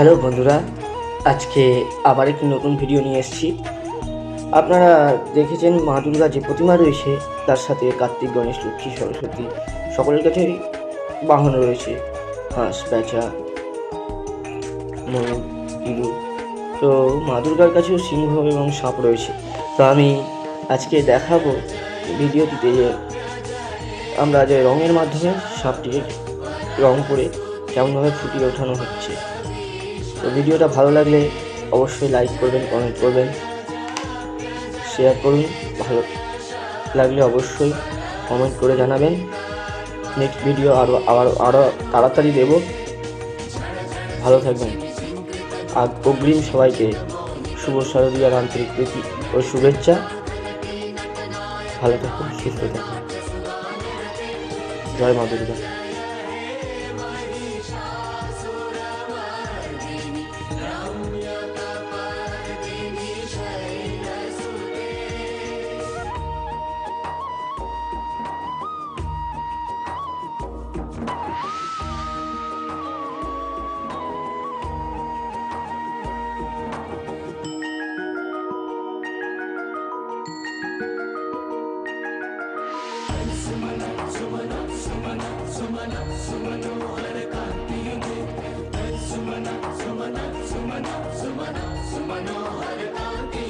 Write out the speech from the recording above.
Hello বন্ধুরা, আজকে আবার একটি নতুন ভিডিও নিয়ে এসেছি। আপনারা দেখেছেন মা দুর্গা যে প্রতিমা রয়েছে তার সাথে কার্তিক, গণেশ, লক্ষ্মী, সরস্বতী সকলের কাছেই বাহন রয়েছে হাঁস, পেঁচা, ময়ূর, ইঁদুর। তো মা দুর্গার কাছেও সিংহ এবং সাপ রয়েছে। তো আমি আজকে দেখাবো ভিডিওটিতে যে আমরা যে রঙের মাধ্যমে সাপটিকে রং করে কেমনভাবে ফুটিয়ে ওঠানো হচ্ছে। তো ভিডিওটা ভালো লাগলে অবশ্যই লাইক করবেন, কমেন্ট করবেন, শেয়ার করুন। ভালো লাগলে অবশ্যই কমেন্ট করে জানাবেন। নেক্সট ভিডিও আরও তাড়াতাড়ি দেব। ভালো থাকবেন। আর অগ্রিম সবাইকে শুভ শারদীয়ার আন্তরিক প্রীতি ও শুভেচ্ছা। ভালো থাকুন, সুস্থ থাকুন। জয় মা দুর্গা। सुमना सुमना सुमना सुमना सुमनोहर कांति